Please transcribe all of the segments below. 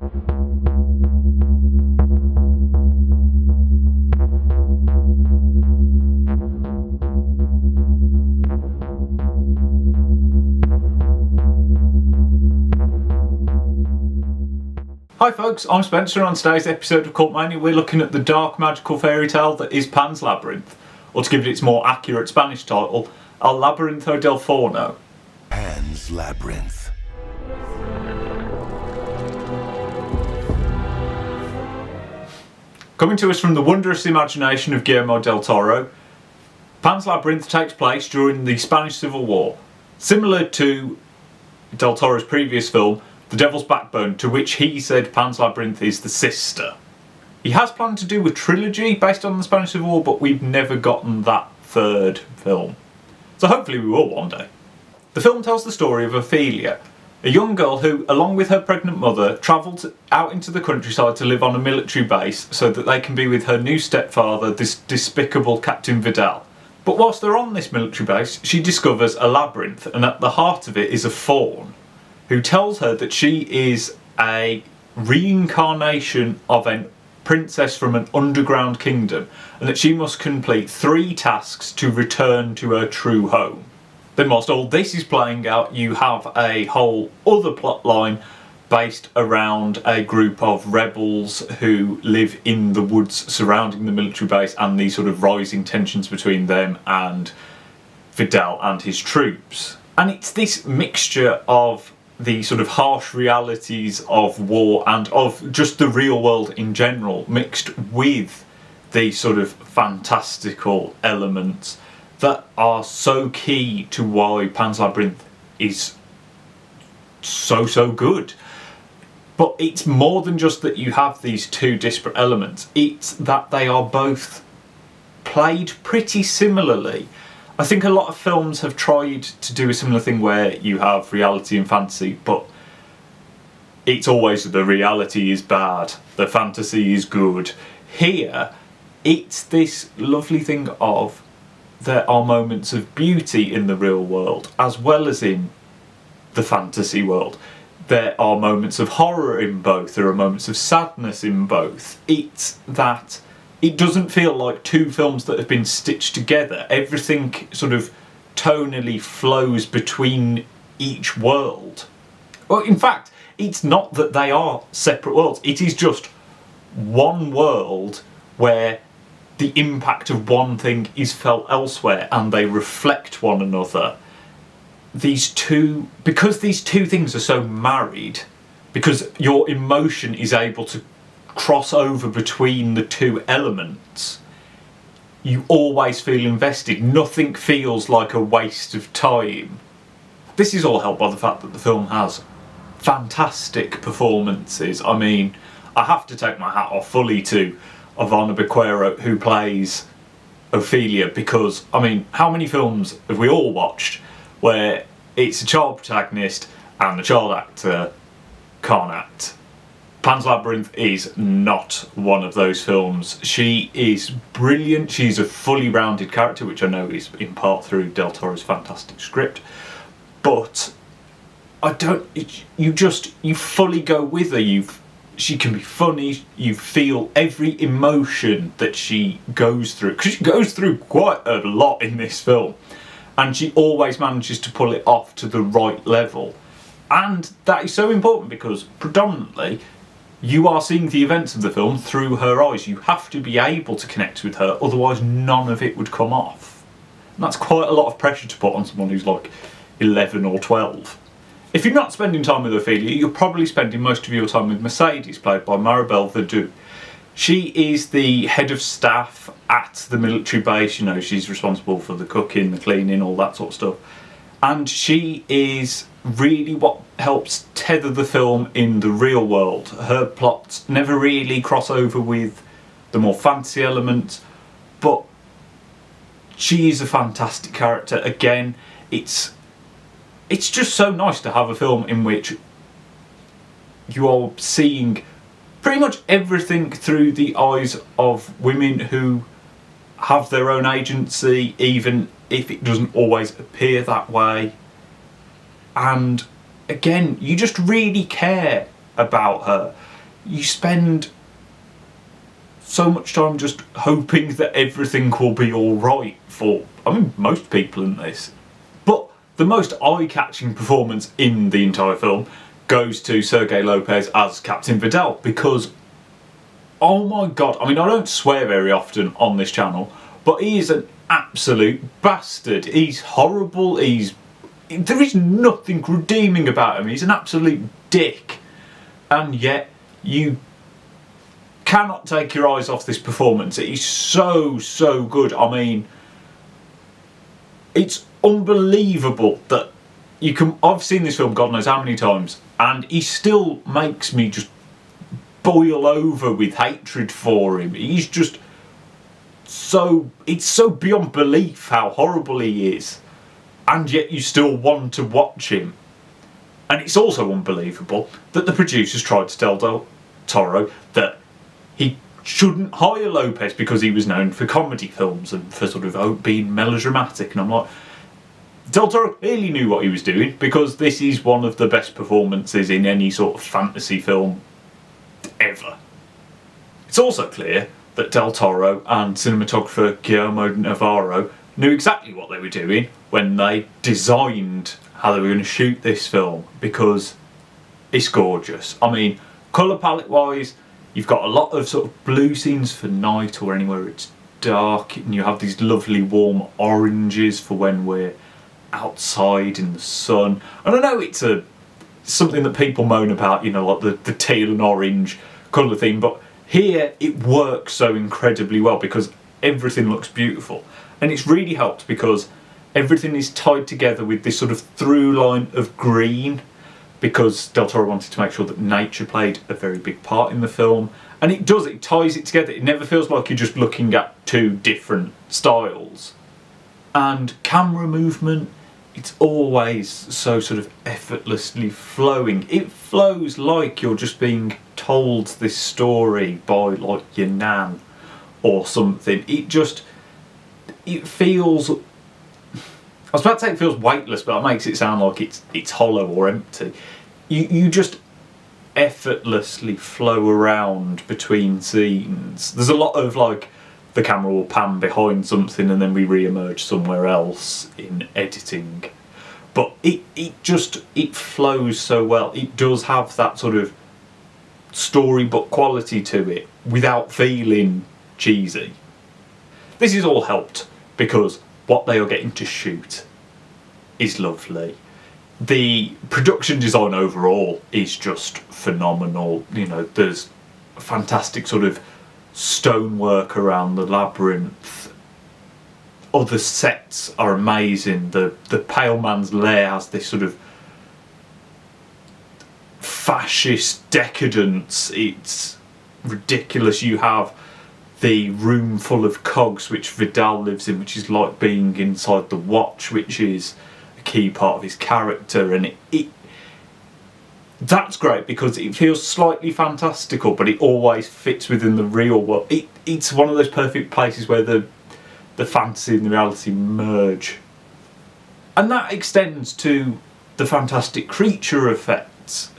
Hi folks, I'm Spencer, and on today's episode of Cult Mania we're looking at the dark magical fairy tale that is Pan's Labyrinth, or to give it its more accurate Spanish title, El Laberinto del Forno. Pan's Labyrinth. Coming to us from the wondrous imagination of Guillermo Del Toro, Pan's Labyrinth takes place during the Spanish Civil War. Similar to Del Toro's previous film, The Devil's Backbone, to which he said Pan's Labyrinth is the sister. He has planned to do a trilogy based on the Spanish Civil War, but we've never gotten that third film. So hopefully we will one day. The film tells the story of Ophelia, a young girl who, along with her pregnant mother, travelled out into the countryside to live on a military base so that they can be with her new stepfather, this despicable Captain Vidal. But whilst they're on this military base, she discovers a labyrinth, and at the heart of it is a faun, who tells her that she is a reincarnation of a princess from an underground kingdom, and that she must complete 3 tasks to return to her true home. Then whilst all this is playing out, you have a whole other plot line based around a group of rebels who live in the woods surrounding the military base, and these sort of rising tensions between them and Vidal and his troops. And it's this mixture of the sort of harsh realities of war and of just the real world in general, mixed with these sort of fantastical elements that are so key to why Pan's Labyrinth is so good. But it's more than just that you have these 2 disparate elements, it's that they are both played pretty similarly. I think a lot of films have tried to do a similar thing where you have reality and fantasy, but it's always the reality is bad, the fantasy is good. Here, it's this lovely thing of there are moments of beauty in the real world as well as in the fantasy world. There are moments of horror in both, there are moments of sadness in both. It's that it doesn't feel like 2 films that have been stitched together. Everything sort of tonally flows between each world. Well, in fact, it's not that they are separate worlds. It is just one world where the impact of one thing is felt elsewhere and they reflect one another. Because these two things are so married, because your emotion is able to cross over between the 2 elements, you always feel invested. Nothing feels like a waste of time. This is all helped by the fact that the film has fantastic performances. I mean, I have to take my hat off fully to Ivana Baquero, who plays Ophelia, because, I mean, how many films have we all watched where it's a child protagonist and the child actor can't act? Pan's Labyrinth is not one of those films. She is brilliant. She's a fully rounded character, which I know is in part through Del Toro's fantastic script. But you fully go with her. She can be funny. You feel every emotion that she goes through, because she goes through quite a lot in this film, and she always manages to pull it off to the right level. And that is so important because predominantly you are seeing the events of the film through her eyes. You have to be able to connect with her, otherwise none of it would come off. And that's quite a lot of pressure to put on someone who's like 11 or 12. If you're not spending time with Ophelia, you're probably spending most of your time with Mercedes, played by Maribel Verdú. She is the head of staff at the military base. You know, she's responsible for the cooking, the cleaning, all that sort of stuff. And she is really what helps tether the film in the real world. Her plots never really cross over with the more fantasy elements, but she is a fantastic character. Again, it's just so nice to have a film in which you are seeing pretty much everything through the eyes of women who have their own agency, even if it doesn't always appear that way. And again, you just really care about her. you spend so much time just hoping that everything will be alright for, most people in this. But the most eye-catching performance in the entire film goes to Sergei Lopez as Captain Vidal, because, oh my god, I don't swear very often on this channel, but he is an absolute bastard. He's horrible, there is nothing redeeming about him. He's an absolute dick. And yet, you cannot take your eyes off this performance. It is so, so good. It's unbelievable that I've seen this film God knows how many times, and he still makes me just boil over with hatred for him. He's just it's so beyond belief how horrible he is, and yet you still want to watch him. And it's also unbelievable that the producers tried to tell Del Toro that he shouldn't hire Lopez because he was known for comedy films and for sort of being melodramatic. And I'm like, Del Toro clearly knew what he was doing, because this is one of the best performances in any sort of fantasy film ever. It's also clear that Del Toro and cinematographer Guillermo Navarro knew exactly what they were doing when they designed how they were going to shoot this film, because it's gorgeous. Colour palette wise, you've got a lot of sort of blue scenes for night or anywhere it's dark, and you have these lovely warm oranges for when we're outside in the sun. And I know it's something that people moan about, like the teal and orange colour theme, but here it works so incredibly well because everything looks beautiful. And it's really helped because everything is tied together with this sort of through line of green, because Del Toro wanted to make sure that nature played a very big part in the film. And it does, it ties it together. It never feels like you're just looking at two different styles. And camera movement, it's always so sort of effortlessly flowing. It flows like you're just being told this story by like your nan or something. It feels, I was about to say it feels weightless, but that makes it sound like it's hollow or empty. You just effortlessly flow around between scenes. There's a lot of like the camera will pan behind something and then we re-emerge somewhere else in editing. But it flows so well. It does have that sort of storybook quality to it without feeling cheesy. This is all helped because what they are getting to shoot is lovely. The production design overall is just phenomenal. There's fantastic sort of stonework around the labyrinth. Other sets are amazing. The Pale Man's Lair has this sort of fascist decadence. It's ridiculous. You have the room full of cogs which Vidal lives in, which is like being inside the watch, which is a key part of his character. And that's great because it feels slightly fantastical, but it always fits within the real world. It's one of those perfect places where the fantasy and the reality merge. And that extends to the fantastic creature effects.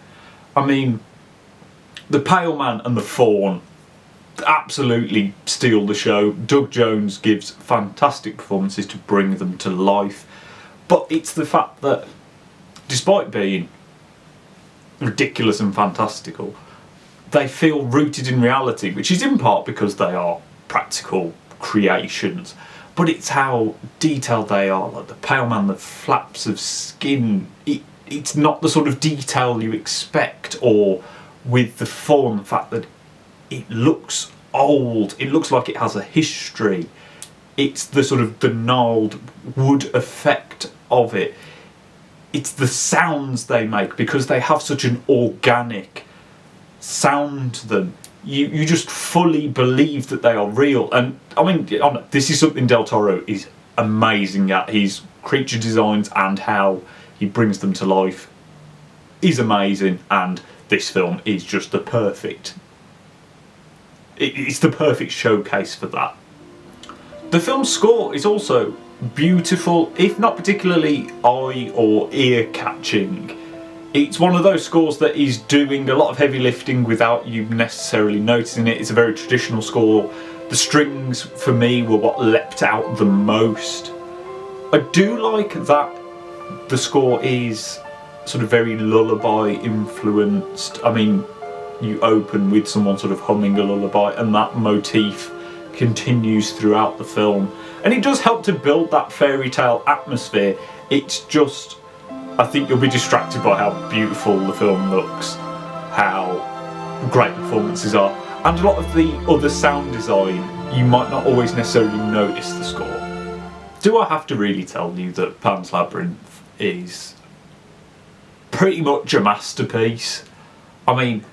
The Pale Man and the Faun absolutely steal the show. Doug Jones gives fantastic performances to bring them to life. But it's the fact that, despite being ridiculous and fantastical, they feel rooted in reality, which is in part because they are practical creations, but it's how detailed they are. Like the Pale Man, the flaps of skin, it's not the sort of detail you expect. Or with the Faun, the fact that it looks old, it looks like it has a history. It's the sort of the gnarled wood effect of it. It's the sounds they make, because they have such an organic sound to them. You just fully believe that they are real. And this is something Del Toro is amazing at. His creature designs and how he brings them to life is amazing, and this film is just the perfect. It's the perfect showcase for that. The film's score is also beautiful, if not particularly eye or ear catching. It's one of those scores that is doing a lot of heavy lifting without you necessarily noticing it. It's a very traditional score. The strings, for me, were what leapt out the most. I do like that the score is sort of very lullaby influenced. I mean, you open with someone sort of humming a lullaby, and that motif continues throughout the film. And it does help to build that fairy tale atmosphere. It's just, I think you'll be distracted by how beautiful the film looks, how great performances are, and a lot of the other sound design, you might not always necessarily notice the score. Do I have to really tell you that Pan's Labyrinth is pretty much a masterpiece? I mean,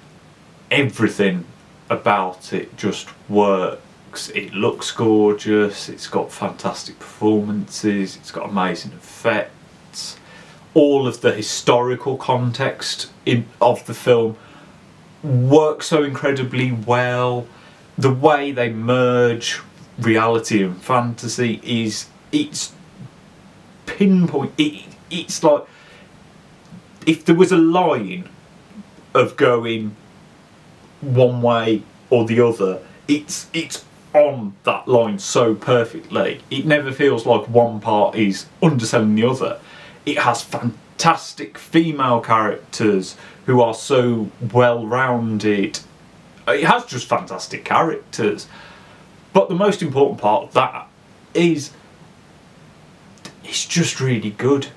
everything about it just works. It looks gorgeous, it's got fantastic performances, it's got amazing effects. All of the historical context of the film works so incredibly well. The way they merge reality and fantasy it's pinpoint. It's like if there was a line of going one way or the other, it's on that line so perfectly. It never feels like one part is underselling the other. It has fantastic female characters who are so well-rounded. It has just fantastic characters. But the most important part of that is it's just really good.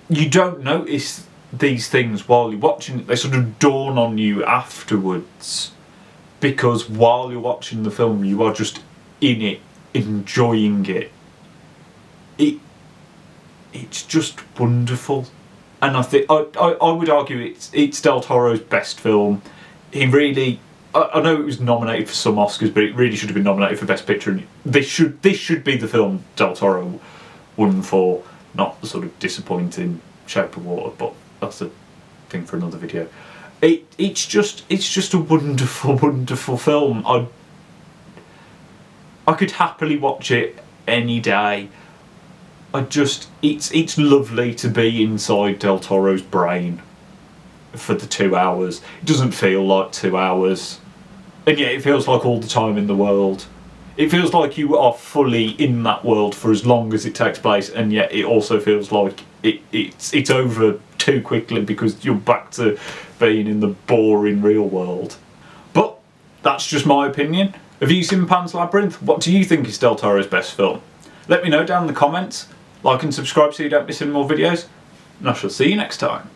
You don't notice these things while you're watching it. They sort of dawn on you afterwards, because while you're watching the film you are just in it, enjoying it. It's just wonderful. And I think I would argue it's Del Toro's best film. He really, I know it was nominated for some Oscars, but it really should have been nominated for Best Picture. And this should be the film Del Toro won for, not the sort of disappointing Shape of Water. But that's a thing for another video. It's just a wonderful, wonderful film. I could happily watch it any day. It's lovely to be inside Del Toro's brain for the 2 hours. It doesn't feel like 2 hours, and yet it feels like all the time in the world. It feels like you are fully in that world for as long as it takes place, and yet it also feels like it's over too quickly because you're back to being in the boring real world. But that's just my opinion. Have you seen Pan's Labyrinth? What do you think is Del Toro's best film? Let me know down in the comments. Like and subscribe so you don't miss any more videos, and I shall see you next time.